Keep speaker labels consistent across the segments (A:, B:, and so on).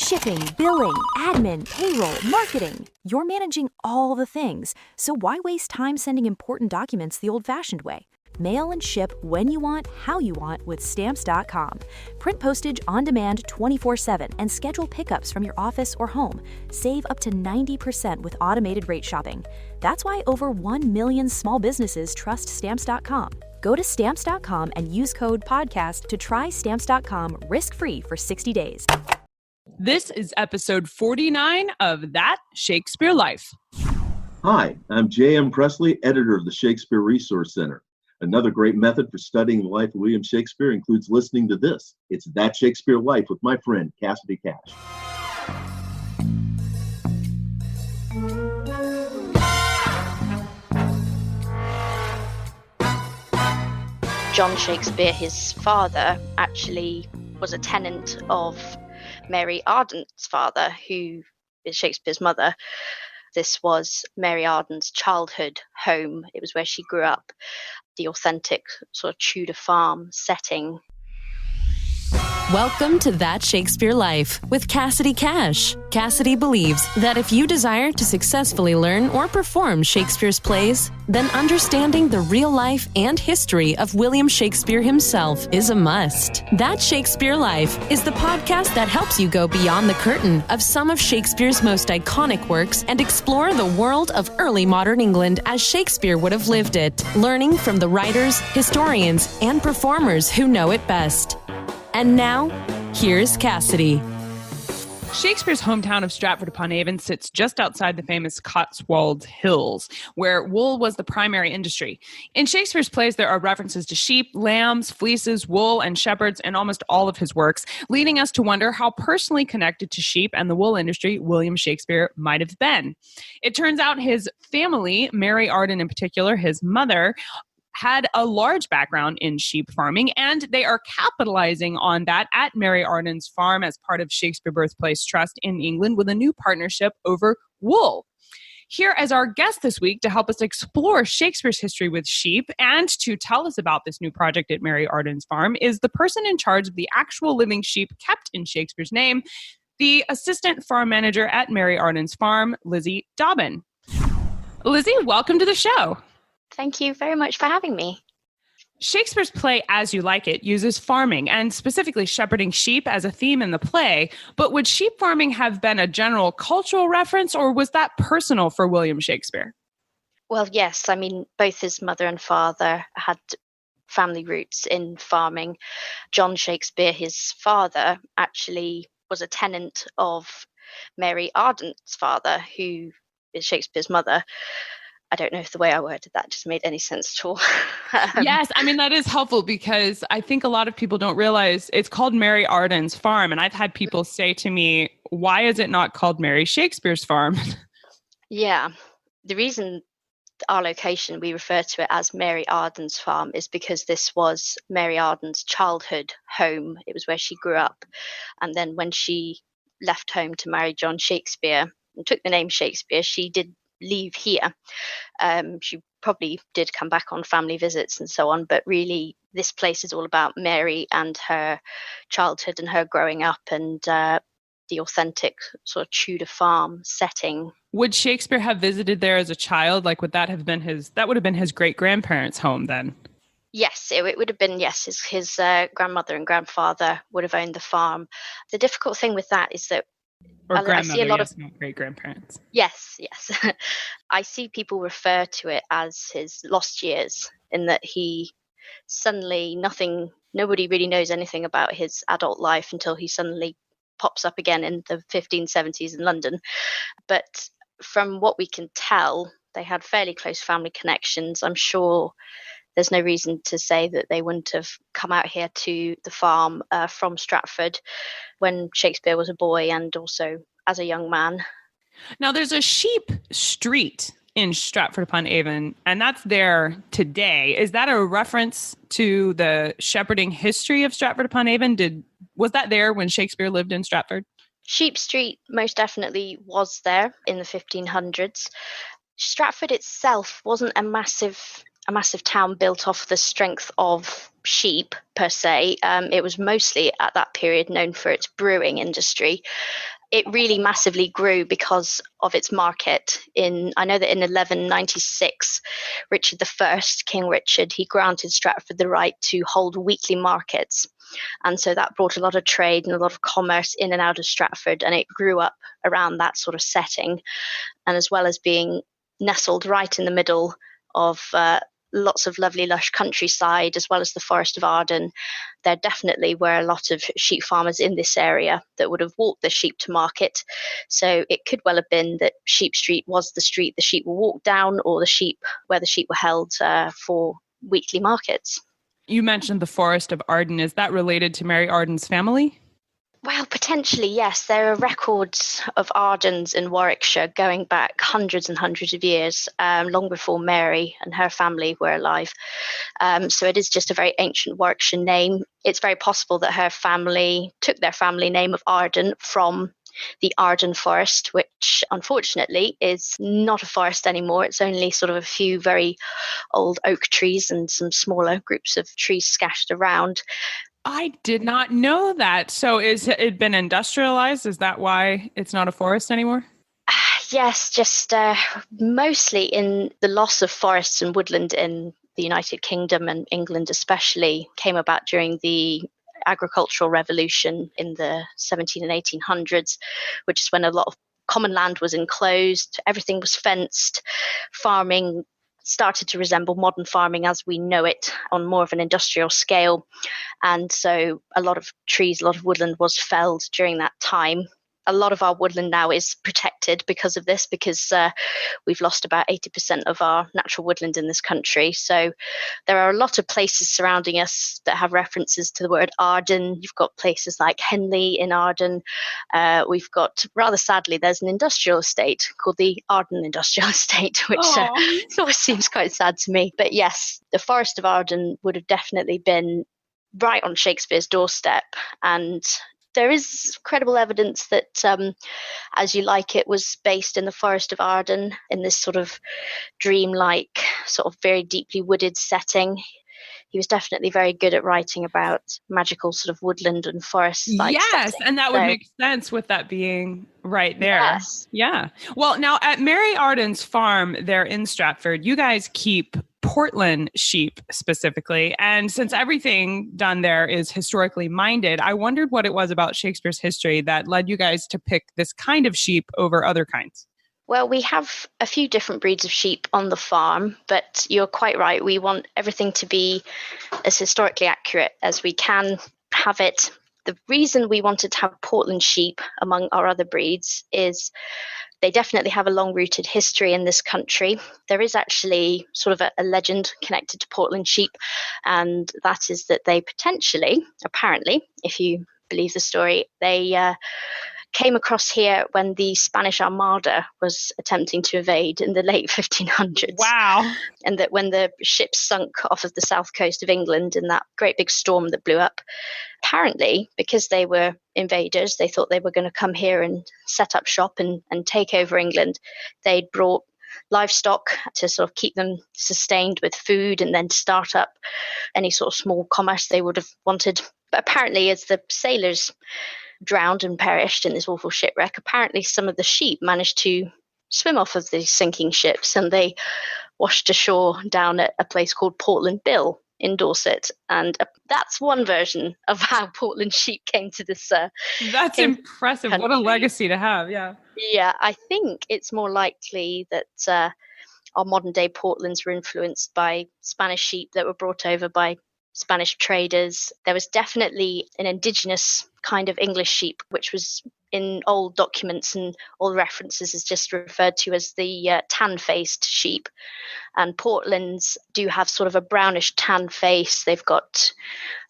A: Shipping, billing, admin, payroll, marketing. You're managing all the things, so why waste time sending important documents the old-fashioned way? Mail and ship when you want, how you want with Stamps.com. Print postage on demand 24/7 and schedule pickups from your office or home. Save up to 90% with automated rate shopping. That's why over 1 million small businesses trust Stamps.com. Go to Stamps.com and use code PODCAST to try Stamps.com risk-free for 60 days.
B: This is episode 49 of That Shakespeare Life.
C: Hi, I'm J.M. Presley, editor of the Shakespeare Resource Center. Another great method for studying the life of William Shakespeare includes listening to this. It's That Shakespeare Life with my friend, Cassidy Cash.
D: John Shakespeare, his father, actually was a tenant of Mary Arden's father, who is Shakespeare's mother. This was Mary Arden's childhood home. It was where she grew up, the authentic sort of Tudor farm setting.
E: Welcome to That Shakespeare Life with Cassidy Cash. Cassidy believes that if you desire to successfully learn or perform Shakespeare's plays, then understanding the real life and history of William Shakespeare himself is a must. That Shakespeare Life is the podcast that helps you go beyond the curtain of some of Shakespeare's most iconic works and explore the world of early modern England as Shakespeare would have lived it, learning from the writers, historians, and performers who know it best. And now, here's Cassidy.
B: Shakespeare's hometown of Stratford Upon Avon sits just outside the famous Cotswolds Hills, where wool was the primary industry. In Shakespeare's plays, there are references to sheep, lambs, fleeces, wool, and shepherds in almost all of his works, leading us to wonder how personally connected to sheep and the wool industry William Shakespeare might have been. It turns out his family, Mary Arden in particular, his mother, had a large background in sheep farming, and they are capitalizing on that at Mary Arden's farm as part of Shakespeare Birthplace Trust in England with a new partnership over wool. Here as our guest this week to help us explore Shakespeare's history with sheep and to tell us about this new project at Mary Arden's farm is the person in charge of the actual living sheep kept in Shakespeare's name, the assistant farm manager at Mary Arden's farm, Lizzy Dobbin. Lizzy, welcome to the show.
D: Thank you very much for having me.
B: Shakespeare's play As You Like It uses farming and specifically shepherding sheep as a theme in the play, but would sheep farming have been a general cultural reference or was that personal for William Shakespeare?
D: Well, yes. I mean, both his mother and father had family roots in farming. John Shakespeare, his father, actually was a tenant of Mary Arden's father, who is Shakespeare's mother. I don't know if the way I worded that just made any sense at all.
B: Yes, I mean, that is helpful because I think a lot of people don't realize it's called Mary Arden's farm. And I've had people say to me, why is it not called Mary Shakespeare's farm?
D: Yeah, the reason our location, we refer to it as Mary Arden's farm, is because this was Mary Arden's childhood home. It was where she grew up. And then when she left home to marry John Shakespeare and took the name Shakespeare, she did leave here. She probably did come back on family visits and so on, but really this place is all about Mary and her childhood and her growing up and the authentic sort of Tudor farm setting.
B: Would Shakespeare have visited there as a child? Like, would that have been that would have been his great-grandparents' home then?
D: Yes, it would have been, yes. His grandmother and grandfather would have owned the farm. The difficult thing with that is that
B: Or grandmother,
D: I see a lot
B: yes,
D: of
B: not great-grandparents.
D: Yes. I see people refer to it as his lost years, in that he suddenly nobody really knows anything about his adult life until he suddenly pops up again in the 1570s in London. But from what we can tell, they had fairly close family connections. I'm sure there's no reason to say that they wouldn't have come out here to the farm from Stratford when Shakespeare was a boy and also as a young man.
B: Now, there's a sheep street in Stratford Upon Avon, and that's there today. Is that a reference to the shepherding history of Stratford Upon Avon? Was that there when Shakespeare lived in Stratford?
D: Sheep Street most definitely was there in the 1500s. Stratford itself wasn't a massive town built off the strength of sheep per se. It was mostly at that period known for its brewing industry. it really massively grew because of its market. I know that in 1196, Richard I, King Richard, he granted Stratford the right to hold weekly markets. And so that brought a lot of trade and a lot of commerce in and out of Stratford, and it grew up around that sort of setting. And as well as being nestled right in the middle of lots of lovely lush countryside, as well as the Forest of Arden, there definitely were a lot of sheep farmers in this area that would have walked the sheep to market. So it could well have been that Sheep Street was the street the sheep were walked down, or the sheep where the sheep were held for weekly markets.
B: You mentioned the Forest of Arden. Is that related to Mary Arden's family?
D: Well, potentially, yes. There are records of Ardens in Warwickshire going back hundreds and hundreds of years, long before Mary and her family were alive. So it is just a very ancient Warwickshire name. It's very possible that her family took their family name of Arden from the Arden Forest, which unfortunately is not a forest anymore. It's only sort of a few very old oak trees and some smaller groups of trees scattered around.
B: I did not know that. So is it been industrialized? Is that why it's not a forest anymore?
D: Yes, just mostly in the loss of forests and woodland in the United Kingdom and England especially came about during the agricultural revolution in the 17 and 1800s, which is when a lot of common land was enclosed, everything was fenced, farming started to resemble modern farming as we know it on more of an industrial scale. And so a lot of trees, a lot of woodland was felled during that time. A lot of our woodland now is protected because of this, because we've lost about 80% of our natural woodland in this country. So there are a lot of places surrounding us that have references to the word Arden. You've got places like Henley in Arden. We've got, rather sadly, there's an industrial estate called the Arden Industrial Estate, which always seems quite sad to me. But yes, the Forest of Arden would have definitely been right on Shakespeare's doorstep. And there is credible evidence that As You Like It was based in the Forest of Arden, in this sort of dreamlike, sort of very deeply wooded setting. He was definitely very good at writing about magical sort of woodland and forest-like settings.
B: And that would make sense with that being right there.
D: Yes.
B: Yeah. Well, now at Mary Arden's farm there in Stratford, you guys keep Portland sheep specifically. And since everything done there is historically minded, I wondered what it was about Shakespeare's history that led you guys to pick this kind of sheep over other kinds.
D: Well, we have a few different breeds of sheep on the farm, but you're quite right. We want everything to be as historically accurate as we can have it. The reason we wanted to have Portland sheep among our other breeds is they definitely have a long-rooted history in this country. There is actually sort of a legend connected to Portland sheep, and that is that they potentially, apparently, if you believe the story, they came across here when the Spanish Armada was attempting to invade in the late 1500s.
B: Wow.
D: And that when the ships sunk off of the south coast of England in that great big storm that blew up, apparently, because they were invaders, they thought they were going to come here and set up shop and take over England. They'd brought livestock to sort of keep them sustained with food and then start up any sort of small commerce they would have wanted. But apparently, as the sailors drowned and perished in this awful shipwreck, apparently some of the sheep managed to swim off of these sinking ships, and they washed ashore down at a place called Portland Bill in Dorset. And that's one version of how Portland sheep came to this.
B: That's impressive. What a legacy to have. Yeah.
D: Yeah, I think it's more likely that our modern day Portlands were influenced by Spanish sheep that were brought over by Spanish traders. There was definitely an indigenous kind of English sheep, which was in old documents and all references is just referred to as the tan-faced sheep. And Portlands do have sort of a brownish tan face. They've got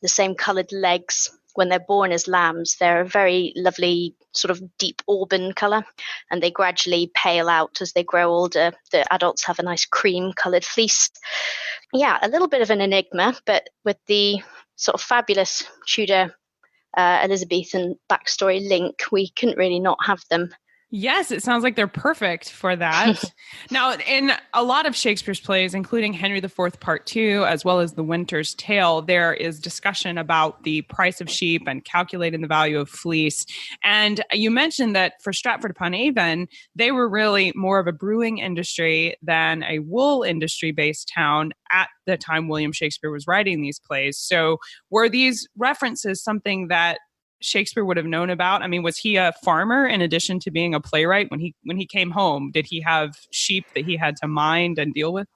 D: the same coloured legs. When they're born as lambs, they're a very lovely sort of deep auburn colour, and they gradually pale out as they grow older. The adults have a nice cream coloured fleece. Yeah, a little bit of an enigma, but with the sort of fabulous Tudor Elizabethan backstory link, we couldn't really not have them
B: Yes, it sounds like they're perfect for that. Now, in a lot of Shakespeare's plays, including Henry IV Part 2, as well as The Winter's Tale, there is discussion about the price of sheep and calculating the value of fleece. And you mentioned that for Stratford upon Avon, they were really more of a brewing industry than a wool industry-based town at the time William Shakespeare was writing these plays. So were these references something that Shakespeare would have known about? I mean, was he a farmer in addition to being a playwright? When he came home, did he have sheep that he had to mind and deal with?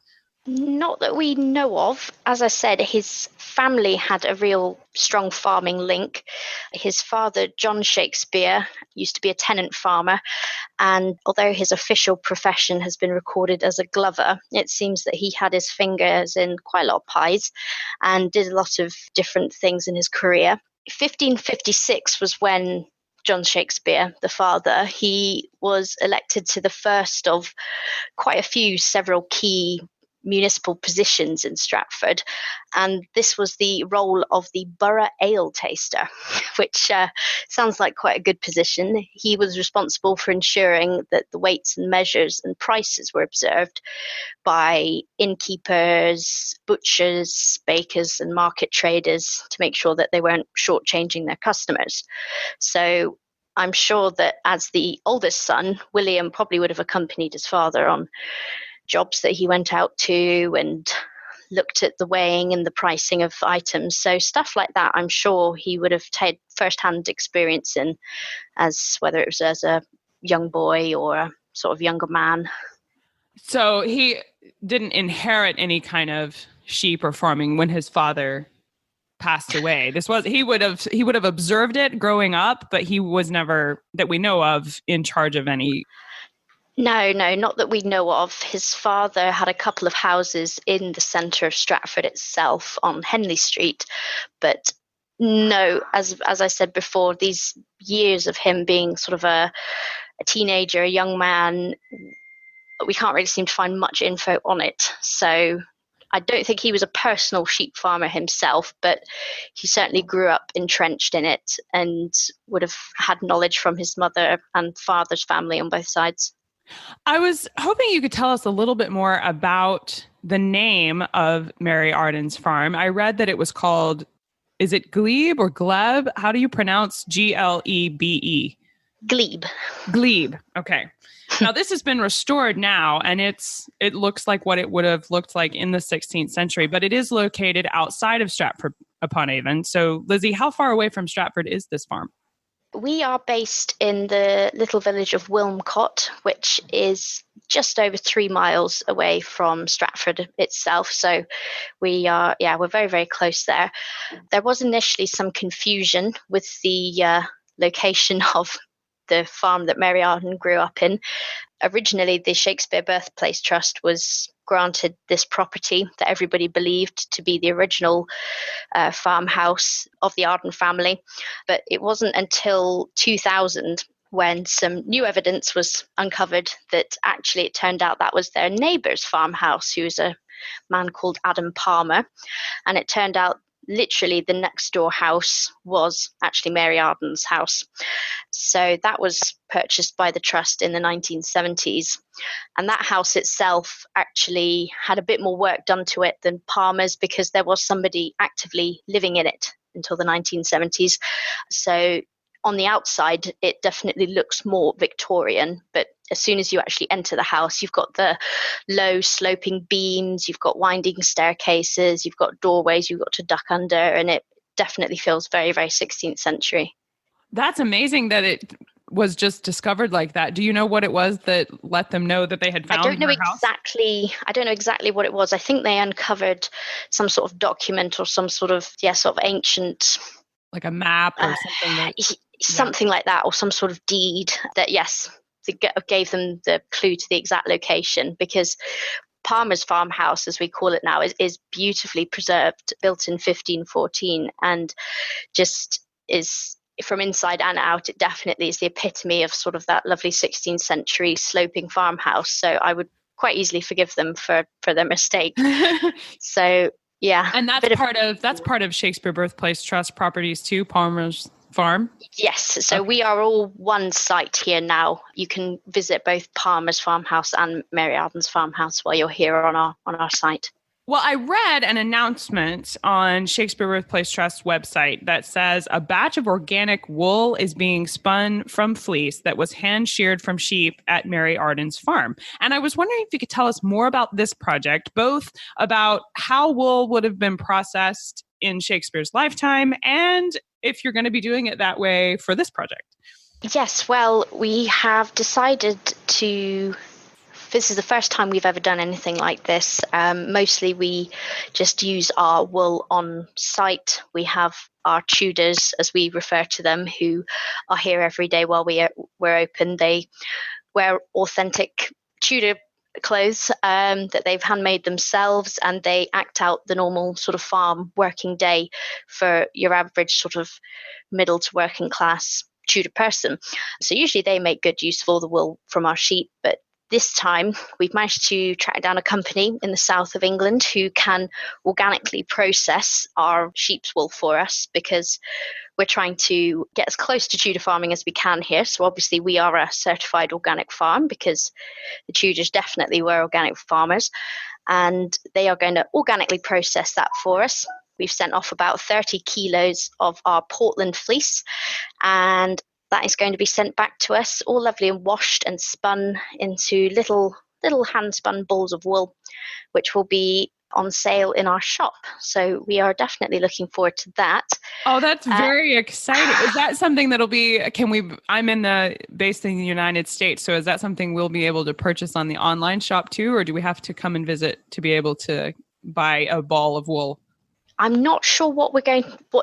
D: Not that we know of. As I said, his family had a real strong farming link. His father, John Shakespeare, used to be a tenant farmer, and although his official profession has been recorded as a glover, it seems that he had his fingers in quite a lot of pies and did a lot of different things in his career. 1556 was when John Shakespeare, the father, he was elected to the first of quite a few, several key municipal positions in Stratford. And this was the role of the borough ale taster, which sounds like quite a good position. He was responsible for ensuring that the weights and measures and prices were observed by innkeepers, butchers, bakers, and market traders to make sure that they weren't shortchanging their customers. So I'm sure that as the oldest son, William probably would have accompanied his father on jobs that he went out to and looked at the weighing and the pricing of items. So stuff like that, I'm sure he would have had first-hand experience in, as whether it was as a young boy or a sort of younger man.
B: So he didn't inherit any kind of sheep or farming when his father passed away. He would have observed it growing up, but he was never, that we know of, in charge of any.
D: No, not that we know of. His father had a couple of houses in the centre of Stratford itself on Henley Street. But no, as I said before, these years of him being sort of a teenager, a young man, we can't really seem to find much info on it. So I don't think he was a personal sheep farmer himself, but he certainly grew up entrenched in it and would have had knowledge from his mother and father's family on both sides.
B: I was hoping you could tell us a little bit more about the name of Mary Arden's farm. I read that it was called, is it Glebe or Glebe? How do you pronounce Glebe?
D: Glebe.
B: Glebe. Okay. Now this has been restored now, and it looks like what it would have looked like in the 16th century, but it is located outside of Stratford upon Avon. So Lizzy, how far away from Stratford is this farm?
D: We are based in the little village of Wilmcote, which is just over 3 miles away from Stratford itself. So we're very, very close there. There was initially some confusion with the location of the farm that Mary Arden grew up in. Originally, the Shakespeare Birthplace Trust was granted this property that everybody believed to be the original farmhouse of the Arden family. But it wasn't until 2000 when some new evidence was uncovered that actually it turned out that was their neighbour's farmhouse, who was a man called Adam Palmer. And it turned out literally the next door house was actually Mary Arden's house. So that was purchased by the trust in the 1970s. And that house itself actually had a bit more work done to it than Palmer's, because there was somebody actively living in it until the 1970s. So on the outside, it definitely looks more Victorian, but as soon as you actually enter the house, you've got the low sloping beams, you've got winding staircases, you've got doorways you've got to duck under, and it definitely feels very, very 16th century.
B: That's amazing that it was just discovered like that. Do you know what it was that let them know that they had found
D: I don't know
B: exactly
D: what it was. I think they uncovered some sort of document or some sort of ancient,
B: like a map or something
D: like that, or some sort of deed that gave them the clue to the exact location, because Palmer's farmhouse, as we call it now, is beautifully preserved, built in 1514, and just is, from inside and out, it definitely is the epitome of sort of that lovely 16th century sloping farmhouse. So I would quite easily forgive them for their mistake. So yeah.
B: And that's part of Shakespeare Birthplace Trust properties too, Palmer's farm?
D: Yes, so
B: Okay.
D: we are all one site here now. You can visit both Palmer's farmhouse and Mary Arden's farmhouse while you're here on our site.
B: Well, I read an announcement on Shakespeare Birthplace Trust website that says a batch of organic wool is being spun from fleece that was hand sheared from sheep at Mary Arden's farm. And I was wondering if you could tell us more about this project, both about how wool would have been processed in Shakespeare's lifetime and if you're going to be doing it that way for this project.
D: Yes, well, we have decided to. This is the first time we've ever done anything like this. Mostly we just use our wool on site. We have our Tudors, as we refer to them, who are here every day while we're open. They wear authentic Tudor clothes that they've handmade themselves, and they act out the normal sort of farm working day for your average sort of middle to working class Tudor person. So usually they make good use of all the wool from our sheep, but this time we've managed to track down a company in the south of England who can organically process our sheep's wool for us, because we're trying to get as close to Tudor farming as we can here. So obviously we are a certified organic farm because the Tudors definitely were organic farmers, and they are going to organically process that for us. We've sent off about 30 kilos of our Portland fleece, and that is going to be sent back to us, all lovely and washed and spun into little hand-spun balls of wool, which will be on sale in our shop. So we are definitely looking forward to that.
B: Oh, that's very exciting. Is that something that'll be, I'm based in the United States, so is that something we'll be able to purchase on the online shop too, or do we have to come and visit to be able to buy a ball of wool?
D: I'm not sure what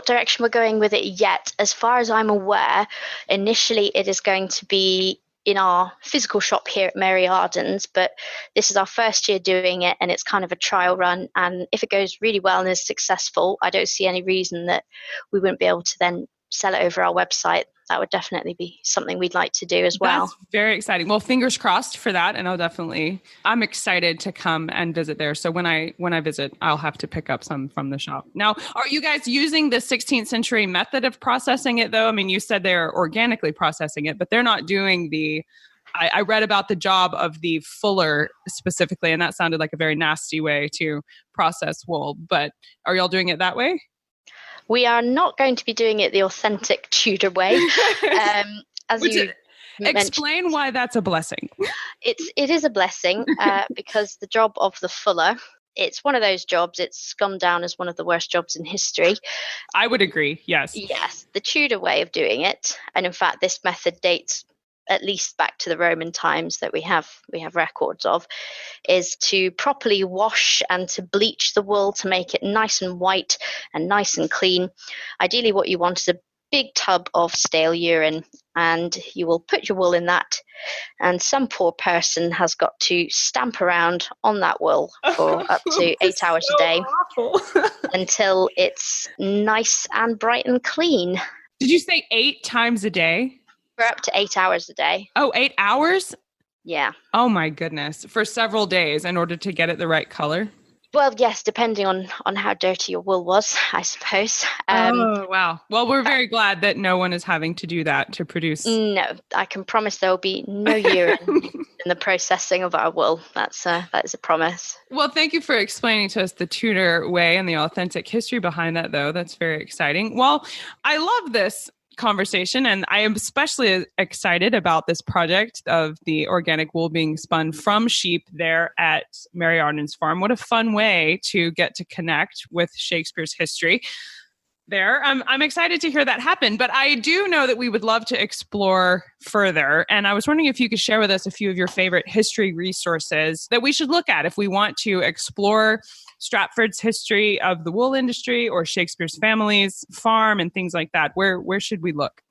D: direction we're going with it yet. As far as I'm aware, initially it is going to be in our physical shop here at Mary Arden's, but this is our first year doing it, and it's kind of a trial run. And if it goes really well and is successful, I don't see any reason that we wouldn't be able to then sell it over our website. That would definitely be something we'd like to do as well.
B: That's very exciting. Well, fingers crossed for that. And I'm excited to come and visit there. So when I visit, I'll have to pick up some from the shop. Now, are you guys using the 16th century method of processing it though? I mean, you said they're organically processing it, but they're not doing I read about the job of the fuller specifically, and that sounded like a very nasty way to process wool, but are y'all doing it that way?
D: We are not going to be doing it the authentic Tudor way.
B: Explain why that's a blessing.
D: It is a blessing because the job of the fuller, it's one of those jobs, it's gone down as one of the worst jobs in history.
B: I would agree, yes.
D: Yes, the Tudor way of doing it, and in fact this method dates at least back to the Roman times that we have records of, is to properly wash and to bleach the wool to make it nice and white and nice and clean. Ideally what you want is a big tub of stale urine, and you will put your wool in that, and some poor person has got to stamp around on that wool for up to 8 hours a day until it's nice and bright and clean.
B: Did you say 8 times a day?
D: For up to 8 hours a day.
B: Oh, 8 hours?
D: Yeah.
B: Oh my goodness. For several days in order to get it the right color?
D: Well, yes, depending on how dirty your wool was, I suppose.
B: Oh, wow. Well, we're very glad that no one is having to do that to produce.
D: No, I can promise there will be no urine in the processing of our wool. That is a promise.
B: Well, thank you for explaining to us the Tudor way and the authentic history behind that, though. That's very exciting. Well, I love this conversation, and I am especially excited about this project of the organic wool being spun from sheep there at Mary Arden's farm. What a fun way to get to connect with Shakespeare's history there. I'm excited to hear that happen, but I do know that we would love to explore further. And I was wondering if you could share with us a few of your favorite history resources that we should look at if we want to explore Stratford's history of the wool industry or Shakespeare's family's farm and things like that. Where should we look?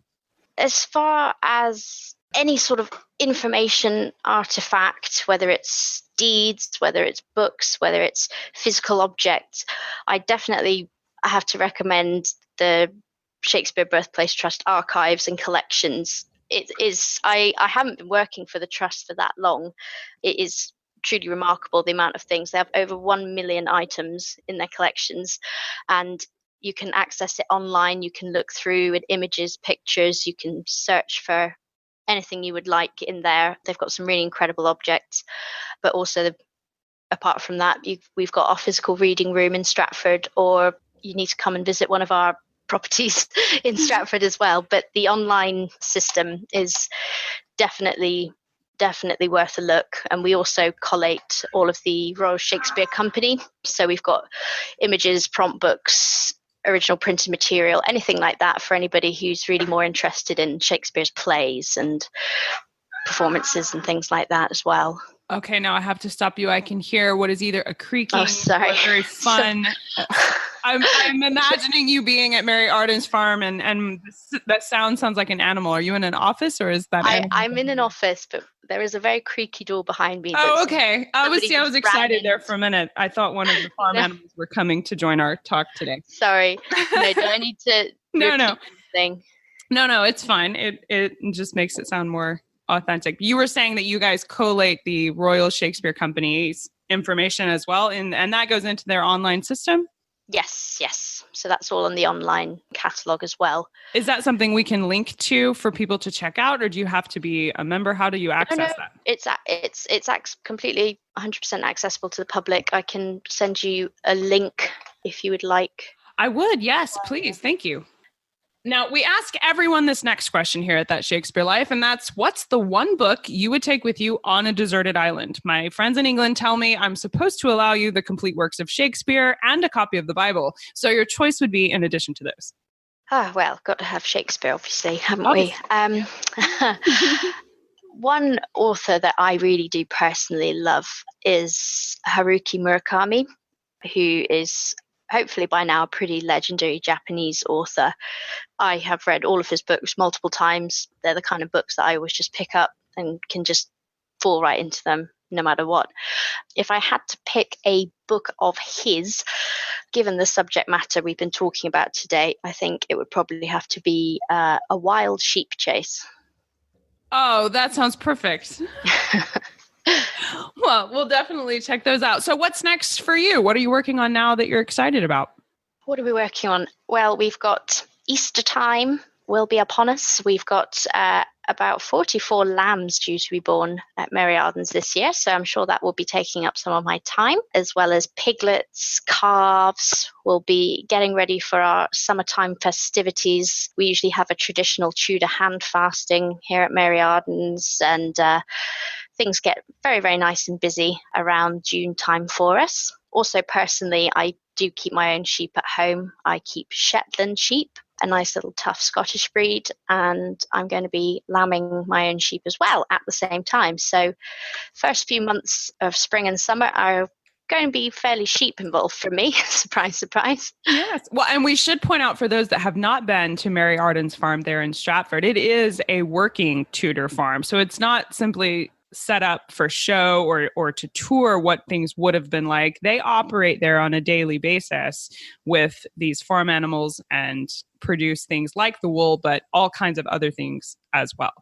D: As far as any sort of information artifact, whether it's deeds, whether it's books, whether it's physical objects, I definitely have to recommend the Shakespeare Birthplace Trust archives and collections. It is, I haven't been working for the trust for that long. It is truly remarkable the amount of things. They have over 1 million items in their collections, and You can access it online. You can look through at images, pictures. You can search for anything you would like in there. They've got some really incredible objects, but also apart from that, we've got our physical reading room in Stratford, or you need to come and visit one of our properties in Stratford as well. But the online system is definitely worth a look. And we also collate all of the Royal Shakespeare Company. So we've got images, prompt books, original printed material, anything like that for anybody who's really more interested in Shakespeare's plays and performances and things like that as well.
B: Okay, now I have to stop you. I can hear what is either a creaking or very fun. I'm imagining you being at Mary Arden's farm, and that sound sounds like an animal. Are you in an office, or is that?
D: I'm in an office, but there is a very creaky door behind me.
B: Oh, okay. I was excited there for a minute. I thought one of the farm animals were coming to join our talk today.
D: Sorry. No, do I need to?
B: No. No, it's fine. It just makes it sound more authentic. You were saying that you guys collate the Royal Shakespeare Company's information as well, and that goes into their online system?
D: Yes. So that's all in the online catalogue as well.
B: Is that something we can link to for people to check out, or do you have to be a member? How do you access that?
D: It's completely 100% accessible to the public. I can send you a link if you would like.
B: I would, yes, please. Thank you. Now, we ask everyone this next question here at That Shakespeare Life, and that's, what's the one book you would take with you on a deserted island? My friends in England tell me I'm supposed to allow you the complete works of Shakespeare and a copy of the Bible. So your choice would be in addition to those.
D: Well, got to have Shakespeare, obviously, haven't we? One author that I really do personally love is Haruki Murakami, who is hopefully by now a pretty legendary Japanese author. I have read all of his books multiple times. They're the kind of books that I always just pick up and can just fall right into them no matter what. If I had to pick a book of his, given the subject matter we've been talking about today, I think it would probably have to be A Wild Sheep Chase.
B: Oh, that sounds perfect. Well, we'll definitely check those out. So what's next for you? What are you working on now that you're excited about?
D: What are we working on? Well, we've got Easter time will be upon us. We've got about 44 lambs due to be born at Mary Arden's this year. So I'm sure that will be taking up some of my time, as well as piglets, calves. We'll be getting ready for our summertime festivities. We usually have a traditional Tudor hand fasting here at Mary Arden's, and things get very, very nice and busy around June time for us. Also, personally, I do keep my own sheep at home. I keep Shetland sheep, a nice little tough Scottish breed, and I'm going to be lambing my own sheep as well at the same time. So first few months of spring and summer are going to be fairly sheep involved for me. Surprise, surprise.
B: Yes. Well, and we should point out for those that have not been to Mary Arden's farm there in Stratford, it is a working Tudor farm. So it's not simply set up for show or to tour what things would have been like. They operate there on a daily basis with these farm animals and produce things like the wool, but all kinds of other things as well.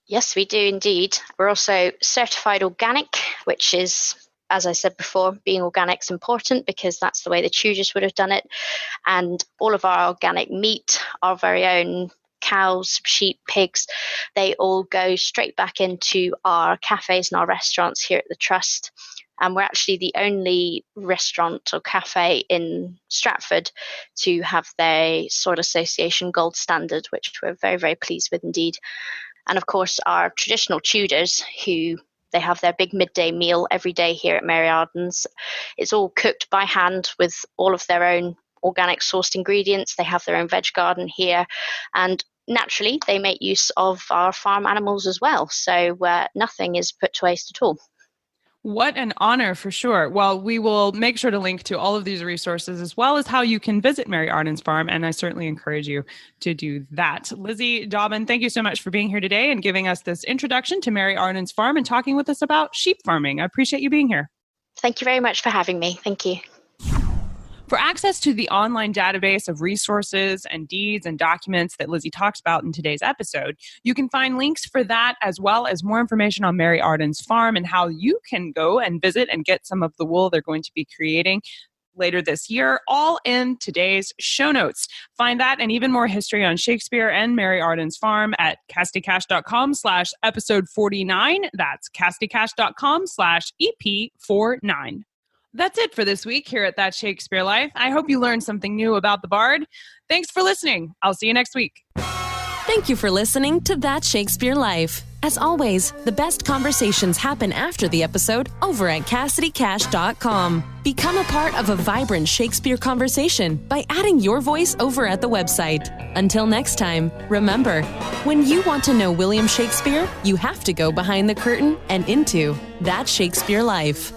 D: Yes, we do indeed. We're also certified organic, which is, as I said before, being organic is important because that's the way the Tudors would have done it. And all of our organic meat, our very own cows, sheep, pigs, they all go straight back into our cafes and our restaurants here at the Trust. And we're actually the only restaurant or cafe in Stratford to have their Soil Association Gold Standard, which we're very, very pleased with indeed. And of course, our traditional Tudors, who they have their big midday meal every day here at Mary Arden's. It's all cooked by hand with all of their own organic sourced ingredients. They have their own veg garden here, and naturally they make use of our farm animals as well. So nothing is put to waste at all.
B: What an honor, for sure. Well, we will make sure to link to all of these resources as well as how you can visit Mary Arden's farm. And I certainly encourage you to do that. Lizzy Dobbin, thank you so much for being here today and giving us this introduction to Mary Arden's farm and talking with us about sheep farming. I appreciate you being here.
D: Thank you very much for having me. Thank you.
B: For access to the online database of resources and deeds and documents that Lizzy talks about in today's episode, you can find links for that as well as more information on Mary Arden's farm and how you can go and visit and get some of the wool they're going to be creating later this year, all in today's show notes. Find that and even more history on Shakespeare and Mary Arden's farm at cassidycash.com/episode 49. That's cassidycash.com/EP49. That's it for this week here at That Shakespeare Life. I hope you learned something new about the Bard. Thanks for listening. I'll see you next week.
E: Thank you for listening to That Shakespeare Life. As always, the best conversations happen after the episode over at CassidyCash.com. Become a part of a vibrant Shakespeare conversation by adding your voice over at the website. Until next time, remember, when you want to know William Shakespeare, you have to go behind the curtain and into That Shakespeare Life.